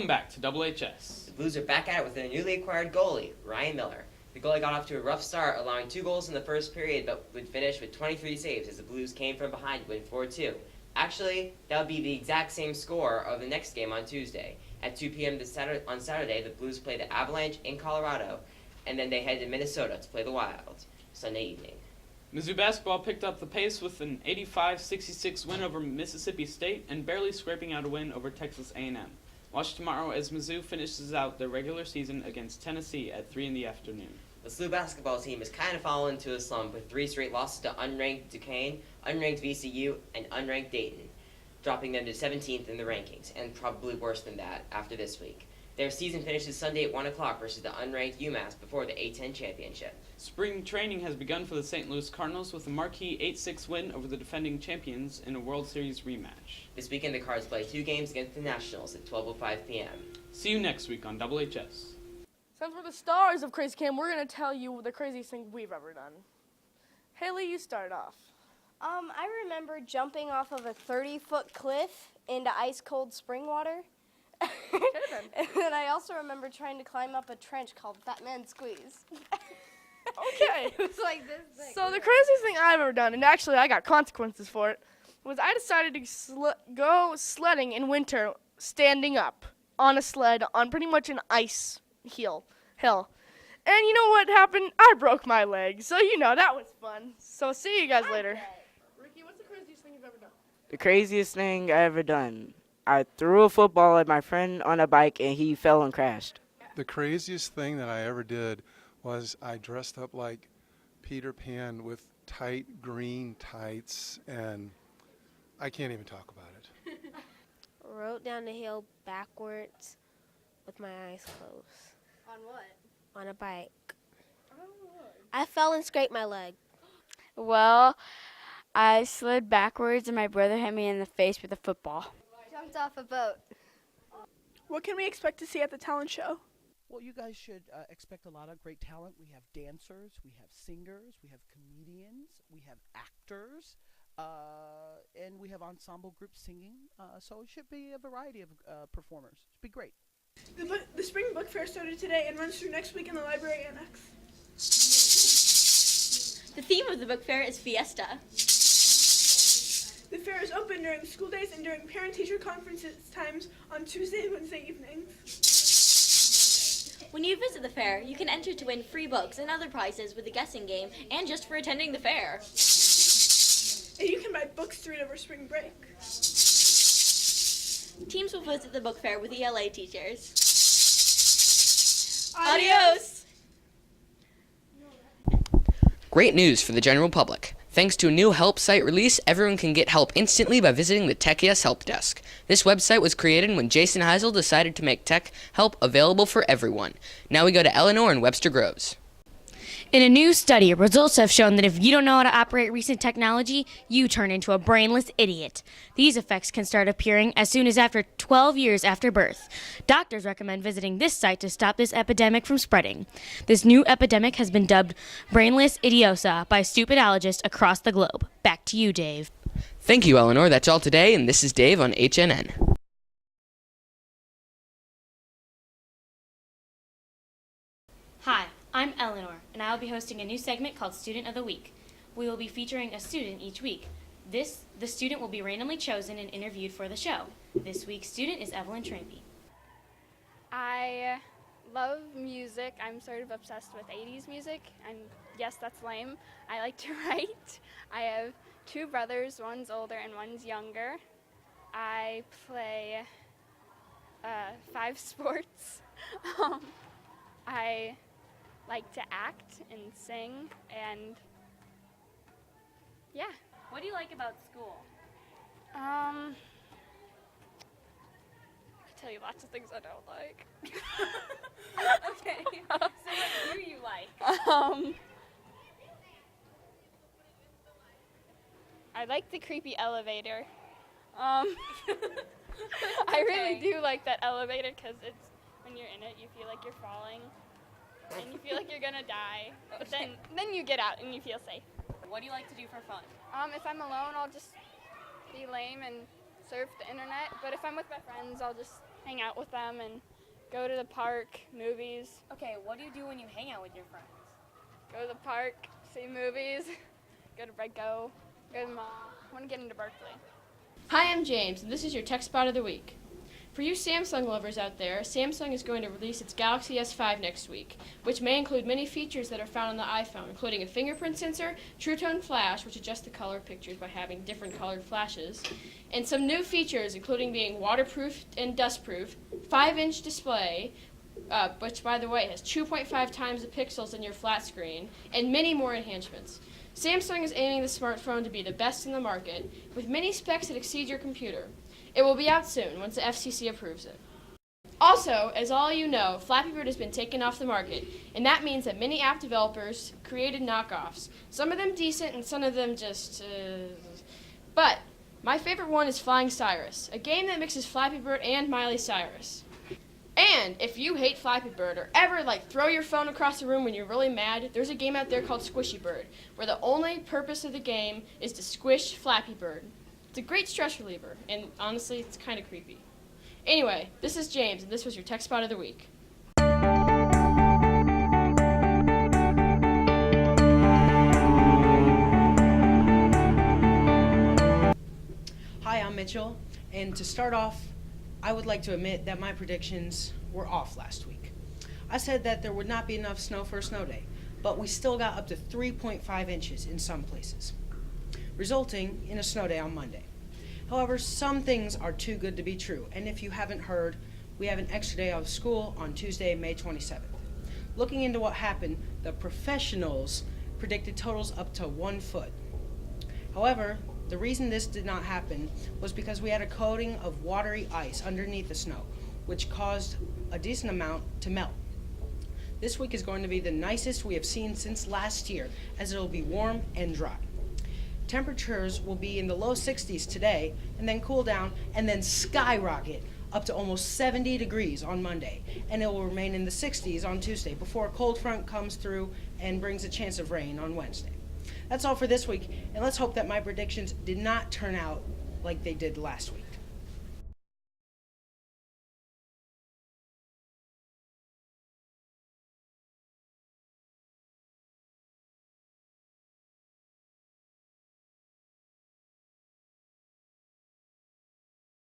Welcome back to HHS. The Blues are back at it with their newly acquired goalie, Ryan Miller. The goalie got off to a rough start, allowing 2 goals in the first period, but would finish with 23 saves as the Blues came from behind to win 4-2. Actually, that would be the exact same score of the next game on Tuesday. At 2 p.m. on Saturday, the Blues play the Avalanche in Colorado, and then they head to Minnesota to play the Wild Sunday evening. Mizzou basketball picked up the pace with an 85-66 win over Mississippi State and barely scraping out a win over Texas A&M. Watch tomorrow as Mizzou finishes out their regular season against Tennessee at 3 in the afternoon. The SLU basketball team has kind of fallen into a slump with 3 straight losses to unranked Duquesne, unranked VCU, and unranked Dayton, dropping them to 17th in the rankings, and probably worse than that after this week. Their season finishes Sunday at 1 o'clock versus the unranked UMass before the A-10 championship. Spring training has begun for the St. Louis Cardinals with a marquee 8-6 win over the defending champions in a World Series rematch. This weekend, the Cards play 2 games against the Nationals at 12:05 p.m. See you next week on HHS. Since we're the stars of Crazy Cam, we're going to tell you the craziest thing we've ever done. Haley, you start off. I remember jumping off of a 30-foot cliff into ice-cold spring water. And then I also remember trying to climb up a trench called Fat Man Squeeze. Okay. It was like this thing. So the craziest thing I've ever done, and actually I got consequences for it, was I decided to go sledding in winter standing up on a sled on pretty much an ice hill. And you know what happened? I broke my leg. So, that was fun. So see you guys later. Ricky, what's the craziest thing you've ever done? The craziest thing I ever done. I threw a football at my friend on a bike and he fell and crashed. The craziest thing that I ever did was I dressed up like Peter Pan with tight green tights, and I can't even talk about it. Rode down the hill backwards with my eyes closed. On what? On a bike. I fell and scraped my leg. Well, I slid backwards and my brother hit me in the face with a football. Jumped off a boat. What can we expect to see at the talent show? Well, you guys should expect a lot of great talent. We have dancers, we have singers, we have comedians, we have actors, and we have ensemble groups singing. So it should be a variety of performers. It should be great. The Spring Book Fair started today and runs through next week in the library annex. The theme of the book fair is Fiesta. The fair is open during school days and during parent-teacher conferences times on Tuesday and Wednesday evenings. When you visit the fair, you can enter to win free books and other prizes with a guessing game and just for attending the fair. And you can buy books through it over spring break. Teams will visit the book fair with ELA teachers. Adios! Great news for the general public. Thanks to a new help site release, everyone can get help instantly by visiting the Tech Yes Help Desk. This website was created when Jason Heisel decided to make tech help available for everyone. Now we go to Eleanor in Webster Groves. In a new study, results have shown that if you don't know how to operate recent technology, you turn into a brainless idiot. These effects can start appearing as soon as after 12 years after birth. Doctors recommend visiting this site to stop this epidemic from spreading. This new epidemic has been dubbed brainless idiosa by stupidologists across the globe. Back to you, Dave. Thank you, Eleanor. That's all today, and this is Dave on HNN. Hi, I'm Eleanor, and I will be hosting a new segment called Student of the Week. We will be featuring a student each week. The student will be randomly chosen and interviewed for the show. This week's student is Evelyn Trampy. I love music. I'm sort of obsessed with 80s music. Yes, that's lame. I like to write. I have 2 brothers, one's older and one's younger. I play 5 sports. I like to act and sing, and yeah. What do you like about school? I can tell you lots of things I don't like. Okay, so what do you like? I like the creepy elevator. I really do like that elevator because it's, when you're in it, you feel like you're falling. And you feel like you're gonna die, but then you get out and you feel safe. What do you like to do for fun? If I'm alone, I'll just be lame and surf the internet. But if I'm with my friends, I'll just hang out with them and go to the park, movies. Okay, what do you do when you hang out with your friends? Go to the park, see movies, go to Redco, go to the mall. I want to get into Berkeley. Hi, I'm James, and this is your Tech Spot of the Week. For you Samsung lovers out there, Samsung is going to release its Galaxy S5 next week, which may include many features that are found on the iPhone, including a fingerprint sensor, True Tone Flash, which adjusts the color of pictures by having different colored flashes, and some new features, including being waterproof and dustproof, 5-inch display, which, by the way, has 2.5 times the pixels in your flat screen, and many more enhancements. Samsung is aiming the smartphone to be the best in the market, with many specs that exceed your computer. It will be out soon, once the FCC approves it. Also, as all you know, Flappy Bird has been taken off the market, and that means that many app developers created knockoffs. Some of them decent, and some of them just, But my favorite one is Flying Cyrus, a game that mixes Flappy Bird and Miley Cyrus. And if you hate Flappy Bird or ever throw your phone across the room when you're really mad, there's a game out there called Squishy Bird, where the only purpose of the game is to squish Flappy Bird. It's a great stress reliever, and honestly, it's kind of creepy. Anyway, this is James, and this was your Tech Spot of the Week. Hi, I'm Mitchell, and to start off, I would like to admit that my predictions were off last week. I said that there would not be enough snow for a snow day, but we still got up to 3.5 inches in some places, resulting in a snow day on Monday. However, some things are too good to be true, and if you haven't heard, we have an extra day of school on Tuesday, May 27th. Looking into what happened, the professionals predicted totals up to 1 foot. However, the reason this did not happen was because we had a coating of watery ice underneath the snow, which caused a decent amount to melt. This week is going to be the nicest we have seen since last year, as it will be warm and dry. Temperatures will be in the low 60s today, and then cool down, and then skyrocket up to almost 70 degrees on Monday, and it will remain in the 60s on Tuesday before a cold front comes through and brings a chance of rain on Wednesday. That's all for this week, and let's hope that my predictions did not turn out like they did last week.